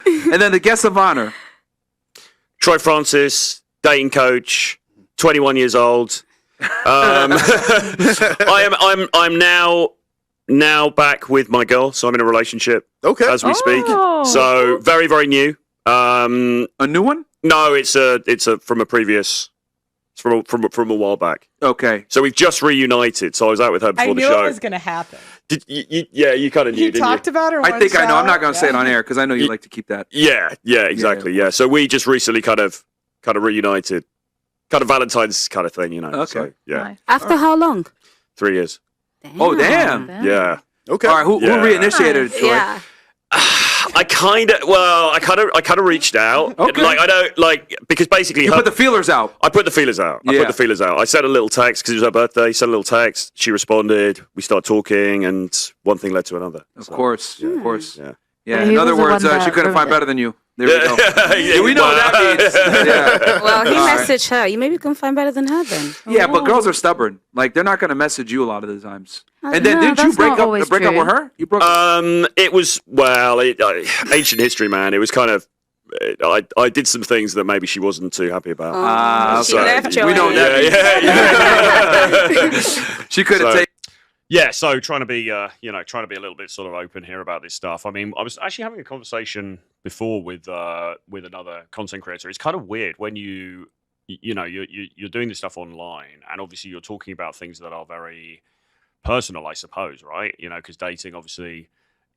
And then the guest of honor. Troy Francis, dating coach, 21 years old. I'm now back with my girl, so I'm in a relationship. Okay. As we speak. So very, very new. A new one? No, it's from a previous. It's from a while back. Okay. So we've just reunited. So I was out with her before the show. I knew it was going to happen. Did you kind of knew, You didn't talked you? about her. I think I know. I'm not going to say it on air because I know you like to keep that. Yeah, exactly. Yeah. So we just recently kind of reunited, kind of Valentine's kind of thing, you know. Okay. So, yeah. Nice. After how long? 3 years. Damn. Oh, damn. Yeah. Okay. All right. Who reinitiated it, Troy? Yeah. I kind of reached out. Okay. Like I don't like because basically You put the feelers out. I put the feelers out. I sent a little text because it was her birthday. Sent a little text. She responded. We started talking, and one thing led to another. Of course. Yeah. Of course. Yeah. Yeah. And In he other was the words, one that she couldn't find ruined it. better than you. There we go. Yeah, We know what that means. Yeah. Well, he All right. messaged her. You maybe can find better than her then. Yeah, but girls are stubborn. Like they're not going to message you a lot of the times. And then No, didn't you that's break not up always with true. her? You broke up. It was ancient history, man. It was kind of. I did some things that maybe she wasn't too happy about. She left you. We know that. Yeah. She couldn't take. Yeah, so trying to be a little bit sort of open here about this stuff. I mean, I was actually having a conversation before with another content creator. It's kind of weird when you're doing this stuff online, and obviously you're talking about things that are very personal, I suppose, right? You know, because dating, obviously,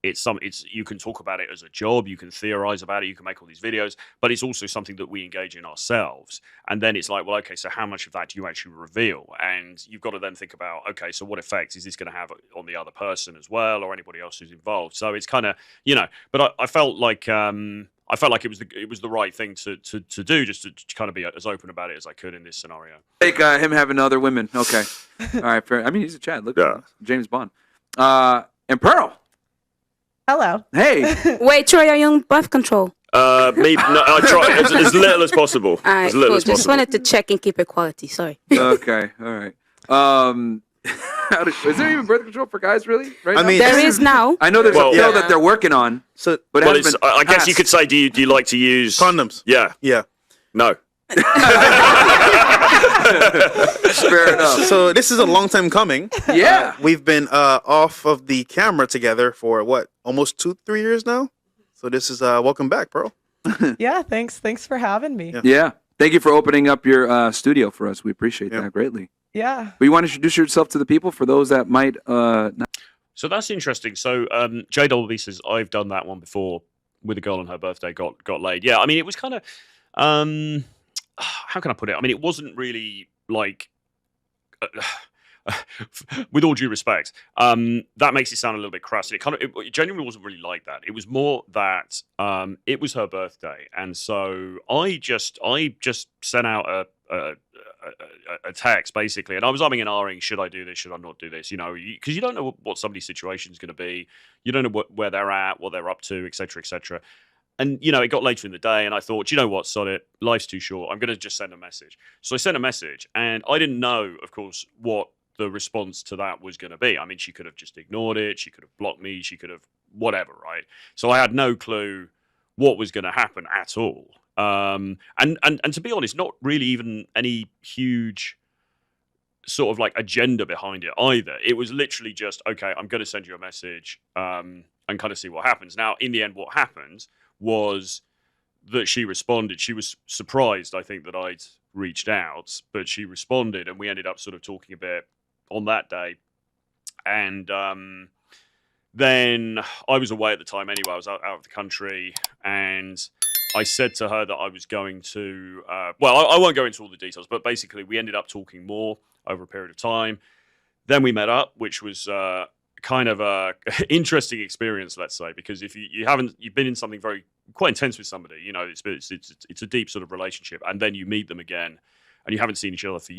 you can talk about it as a job, you can theorize about it, you can make all these videos, but it's also something that we engage in ourselves. And then it's like, well, okay, so how much of that do you actually reveal? And you've got to then think about, okay, so what effect is this going to have on the other person as well, or anybody else who's involved? So it's kind of, but I felt like it was the right thing to do, just to kind of be as open about it as I could in this scenario. Take him having other women. Okay. All right. Fair. I mean, he's a Chad. Look at him. James Bond. And Pearl. Hello. Hey. Wait, Troy, are you on birth control? I try as little as possible. All right, as little cool. as Just possible. wanted to check and keep it quality. Sorry. Okay. All right. Is there even birth control for guys, really? Right I now? mean, There is now. I know there's a pill yeah. that they're working on, So but it Well, hasn't it's, been I guess you passed. could say, do you like to use condoms. Yeah. Yeah. No. Fair enough. So this is a long time coming. Yeah. We've been off of the camera together for what, almost 2-3 years now. So this is welcome back, Pearl. Yeah, thanks for having me. Yeah. Thank you for opening up your studio for us. We appreciate that greatly. Yeah. But you want to introduce yourself to the people for those that might not. So that's interesting. So J Dolby says, I've done that one before with a girl on her birthday, got laid. Yeah, I mean, it was kind of, how can I put it? I mean, it wasn't really like, with all due respect, that makes it sound a little bit crass. It genuinely wasn't really like that. It was more that it was her birthday, and so I just sent out a text basically, and I was umming and ahhing, should I do this, should I not do this? You know, because you don't know what somebody's situation is going to be, you don't know where they're at, what they're up to, etc., etc. And, you know, it got later in the day and I thought, you know what, sod it, life's too short, I'm going to just send a message. So I sent a message and I didn't know, of course, what the response to that was going to be. I mean, she could have just ignored it, she could have blocked me, she could have whatever, right? So I had no clue what was going to happen at all. And to be honest, not really even any huge sort of like agenda behind it either. It was literally just, okay, I'm going to send you a message and kind of see what happens. Now, in the end, what happened was that she responded. She was surprised, I think, that I'd reached out, but she responded and we ended up sort of talking a bit on that day. And then I was away at the time anyway. I was out of the country and I said to her that I was going to, I won't go into all the details, but basically we ended up talking more over a period of time. Then we met up, which was kind of a interesting experience, let's say, because if you've been in something quite intense with somebody, you know, it's a deep sort of relationship, and then you meet them again, and you haven't seen each other for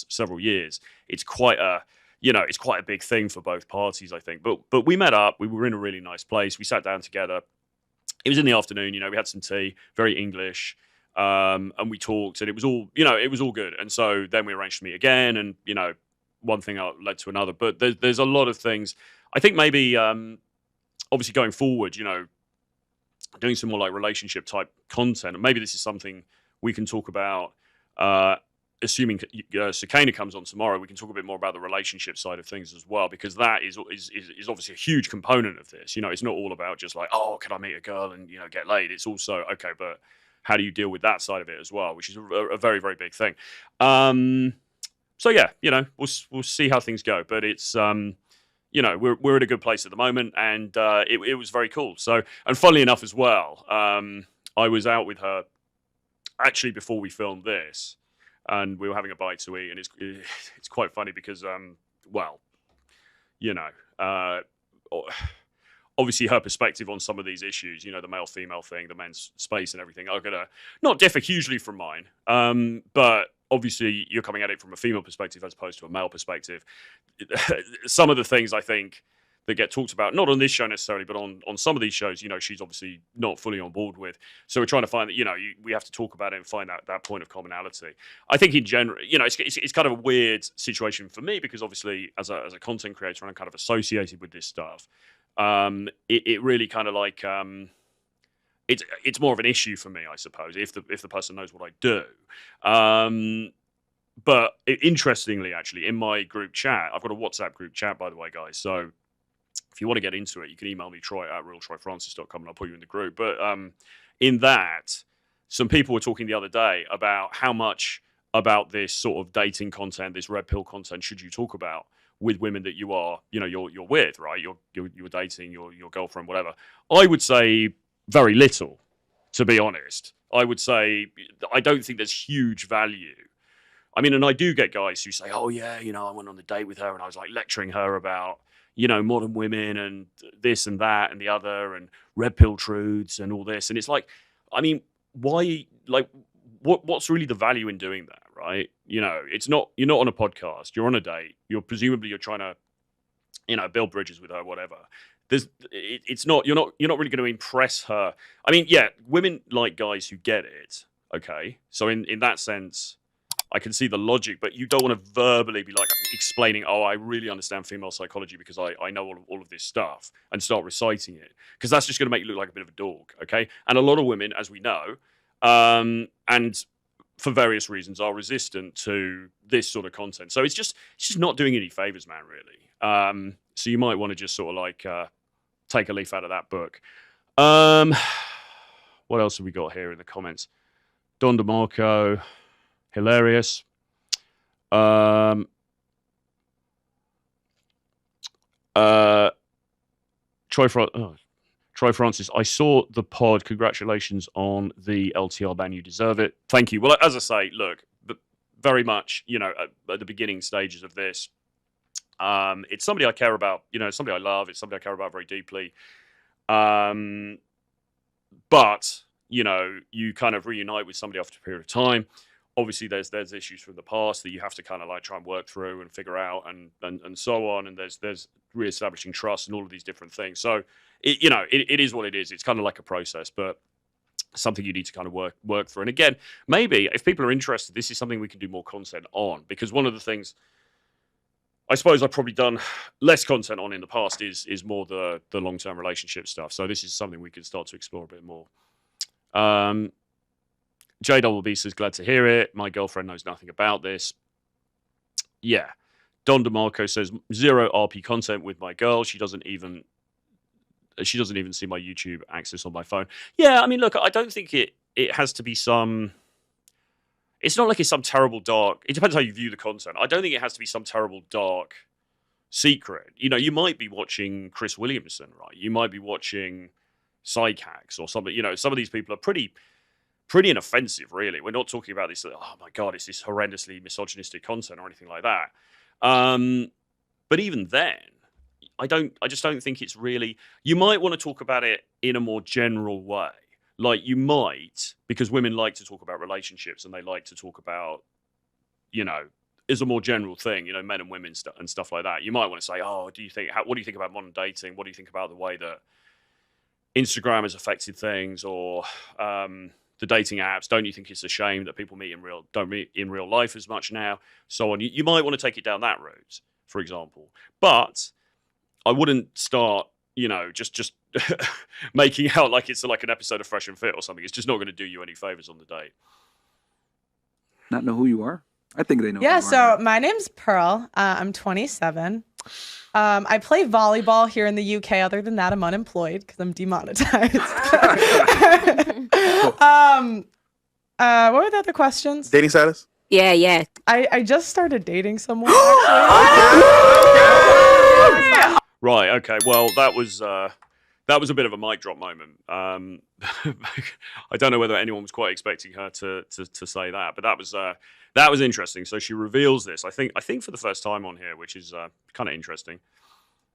several years. It's quite a big thing for both parties, I think. But we met up. We were in a really nice place. We sat down together. It was in the afternoon. You know, we had some tea, very English, and we talked, and it was all good. And so then we arranged to meet again, and you know, one thing led to another. But there's a lot of things. I think maybe, obviously going forward, you know, doing some more like relationship type content. And maybe this is something we can talk about. Assuming Sakana comes on tomorrow, we can talk a bit more about the relationship side of things as well, because that is obviously a huge component of this. You know, it's not all about just like, oh, can I meet a girl and, you know, get laid? It's also, okay, but how do you deal with that side of it as well, which is a very, very big thing. So yeah, you know, we'll see how things go, but it's you know, we're at a good place at the moment, and it was very cool. So, and funnily enough as well, I was out with her actually before we filmed this, and we were having a bite to eat, and it's quite funny because well, you know, obviously her perspective on some of these issues, you know, the male-female thing, the men's space and everything, are gonna not differ hugely from mine, but obviously you're coming at it from a female perspective as opposed to a male perspective. Some of the things I think that get talked about, not on this show necessarily, but on some of these shows, you know, she's obviously not fully on board with. So we're trying to find that, you know, we have to talk about it and find that point of commonality. I think in general, you know, it's kind of a weird situation for me, because obviously as a content creator, and I'm kind of associated with this stuff, it really kind of like, it's more of an issue for me, I suppose, if the person knows what I do. But interestingly, actually, in my group chat, I've got a WhatsApp group chat, by the way, guys. So if you want to get into it, you can email me, troy@realtroyfrancis.com, and I'll put you in the group. But in that, some people were talking the other day about how much about this sort of dating content, this red pill content, should you talk about with women that you are, you know, you're with, right? You're dating, your girlfriend, whatever. I would say very little, to be honest. I would say I don't think there's huge value. I mean, and I do get guys who say, oh yeah, you know, I went on a date with her and I was like lecturing her about, you know, modern women and this and that and the other and red pill truths and all this. And it's like, I mean, why, like, what's really the value in doing that, right? You know, it's not, you're not on a podcast, you're on a date, you're trying to, you know, build bridges with her, whatever. It's not, you're not really going to impress her. I mean, yeah, women like guys who get it. Okay. So in that sense, I can see the logic, but you don't want to verbally be like explaining, oh, I really understand female psychology because I know all of this stuff, and start reciting it, because that's just going to make you look like a bit of a dog. Okay. And a lot of women, as we know, and for various reasons, are resistant to this sort of content. So it's just not doing any favors, man, really. So you might want to just sort of like take a leaf out of that book. What else have we got here in the comments? Don DeMarco, hilarious. Troy Francis, I saw the pod. Congratulations on the LTR ban. You deserve it. Thank you. Well, as I say, look, very much, you know, at the beginning stages of this, it's somebody I care about, you know, somebody I love. It's somebody I care about very deeply. But, you know, you kind of reunite with somebody after a period of time. Obviously, there's issues from the past that you have to kind of like try and work through and figure out and so on. And there's reestablishing trust and all of these different things. So, you know, it is what it is. It's kind of like a process, but something you need to kind of work through. And again, maybe if people are interested, this is something we can do more content on, because one of the things I suppose I've probably done less content on in the past is more the long-term relationship stuff. So this is something we can start to explore a bit more. JWB says, glad to hear it. My girlfriend knows nothing about this. Yeah. Don DeMarco says, 0 RP content with my girl. She doesn't even see my YouTube access on my phone. Yeah, I mean, look, I don't think it has to be some... It's not like it's some terrible dark... It depends how you view the content. I don't think it has to be some terrible dark secret. You know, you might be watching Chris Williamson, right? You might be watching Psych Hacks or something. You know, some of these people are pretty inoffensive, really. We're not talking about this, oh my God, it's this horrendously misogynistic content or anything like that. But even then, I just don't think it's really... You might want to talk about it in a more general way. Like you might, because women like to talk about relationships and they like to talk about, you know, is a more general thing, you know, men and women and stuff like that. You might want to say, oh, what do you think about modern dating? What do you think about the way that Instagram has affected things, or the dating apps? Don't you think it's a shame that people don't meet in real life as much now? So on. You might want to take it down that route, for example. But I wouldn't start, you know, just making out like it's like an episode of Fresh and Fit or something. It's just not going to do you any favors on the date. Not know who you are? I think they know. Yeah, who you so are. my name's Pearl. I'm 27. I play volleyball here in the UK. Other than that, I'm unemployed because I'm demonetized. What were the other questions? Dating status? Yeah. I just started dating someone, actually. Right. Okay. Well, that was a bit of a mic drop moment. I don't know whether anyone was quite expecting her to say that, but that was interesting. So she reveals this. I think for the first time on here, which is kind of interesting.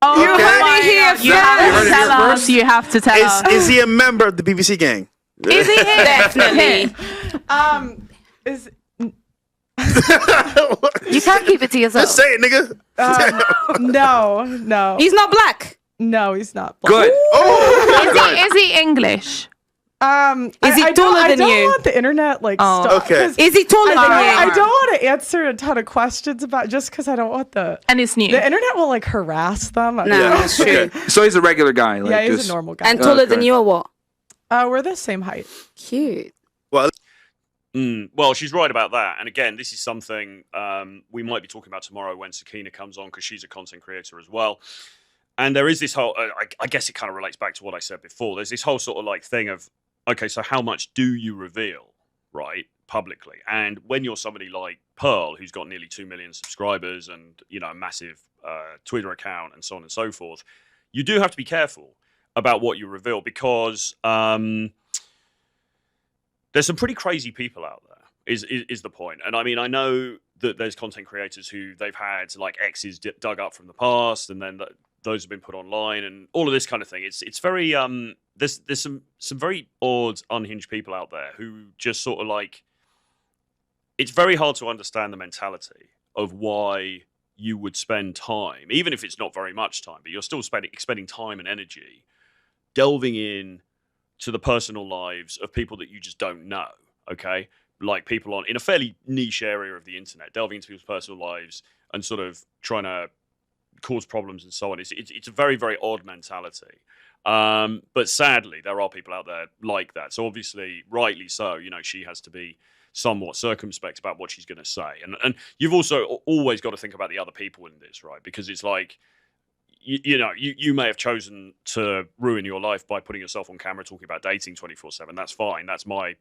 Oh, You heard it here You heard it here first? You have to tell us. Is he a member of the BBC gang? Is he here? Definitely. Is You can't keep it to yourself. Just say it, nigga. no. He's not black. No, he's not. Black. Good. Oh, Is he English? Is he taller I than don't you? want the internet Oh. stuff. Okay. 'Cause Is he taller than you? I don't want to answer a ton of questions about just because I don't want the And it's new. internet will like harass them. No, Yeah. it's true. So he's a regular guy. Like, Yeah, he's just, a normal guy. And taller than Okay. you or what? We're the same height. Cute. Well, she's right about that. And again, this is something we might be talking about tomorrow when Sakina comes on, because she's a content creator as well. And there is this whole, I guess it kind of relates back to what I said before. There's this whole sort of like thing of, okay, so how much do you reveal, right, publicly? And when you're somebody like Pearl, who's got nearly 2 million subscribers and, you know, a massive Twitter account and so on and so forth, you do have to be careful about what you reveal, because there's some pretty crazy people out there, is the point. And I mean, I know that there's content creators who they've had like exes dug up from the past, and then those have been put online and all of this kind of thing. It's very there's some very odd, unhinged people out there who just sort of like, it's very hard to understand the mentality of why you would spend time, even if it's not very much time, but you're still spending time and energy delving in to the personal lives of people that you just don't know, okay? Like people in a fairly niche area of the internet, delving into people's personal lives and sort of trying to cause problems and so on. It's a very, very odd mentality. But sadly, there are people out there like that. So obviously, rightly so, you know, she has to be somewhat circumspect about what she's going to say. And you've also always got to think about the other people in this, right? Because it's like, you may have chosen to ruin your life by putting yourself on camera talking about dating 24/7. That's fine. That's my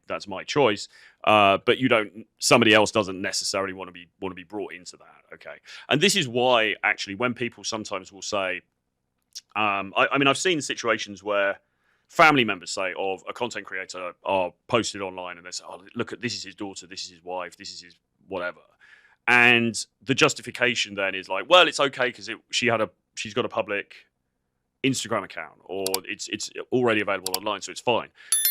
choice. But somebody else doesn't necessarily want to be brought into that. Okay. And this is why actually when people sometimes will say, I mean, I've seen situations where family members say of a content creator are posted online and they say, oh, look, this is his daughter, this is his wife, this is his whatever. And the justification then is like, well, it's okay because she's got a public Instagram account, or it's already available online, so it's fine.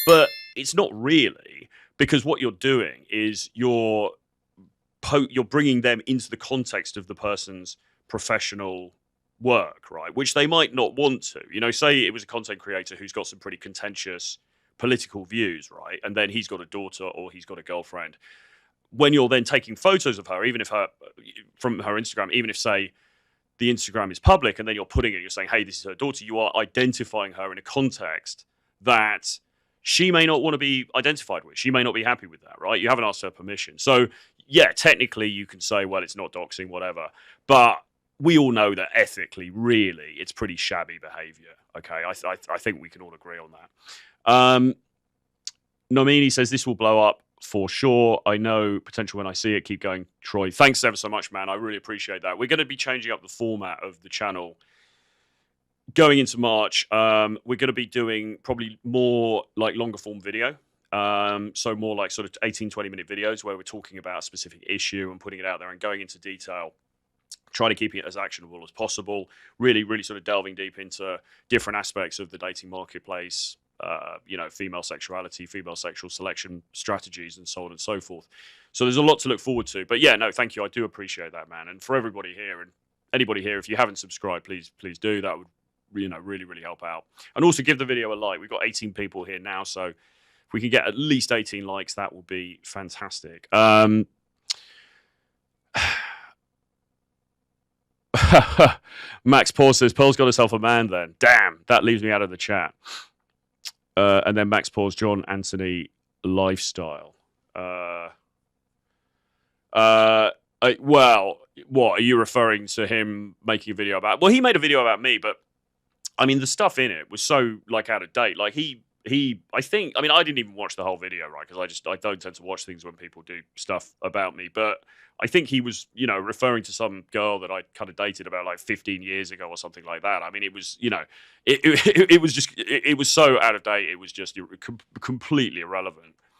But it's not really, because what you're doing is you're bringing them into the context of the person's professional work, right? Which they might not want to. You know, say it was a content creator who's got some pretty contentious political views, right? And then he's got a daughter or he's got a girlfriend. When you're then taking photos of her, even if from her Instagram, even if say the Instagram is public, and then you're putting it, you're saying, hey, this is her daughter, you are identifying her in a context that she may not want to be identified with. She may not be happy with that, right? You haven't asked her permission. So yeah, technically you can say, well, it's not doxing, whatever. But we all know that ethically, really, it's pretty shabby behavior. Okay, I think we can all agree on that. Nomini says this will blow up for sure. I know potential when I see it. Keep going, Troy. Thanks ever so much, man. I really appreciate that. We're going to be changing up the format of the channel going into March. We're going to be doing probably more like longer form video. So more like sort of 18, 20-minute videos where we're talking about a specific issue and putting it out there and going into detail, trying to keep it as actionable as possible, really, really sort of delving deep into different aspects of the dating marketplace, female sexuality, female sexual selection strategies, and so on and so forth. So there's a lot to look forward to. But yeah, no, thank you. I do appreciate that, man. And for everybody here and anybody here, if you haven't subscribed, please do. That would, really, really help out. And also give the video a like. We've got 18 people here now, so if we can get at least 18 likes, that would be fantastic. Max Paul says, Pearl's got herself a man then. Damn, that leaves me out of the chat. And then Max Paul's John Anthony lifestyle. Well, what are you referring to him making a video about? Well, he made a video about me, but I mean, the stuff in it was so like out of date. Like I think, I mean, I didn't even watch the whole video, right? Because I don't tend to watch things when people do stuff about me. But I think he was, you know, referring to some girl that I kind of dated about like 15 years ago or something like that. I mean, it was, you know, it was just, it was so out of date. It was just completely irrelevant.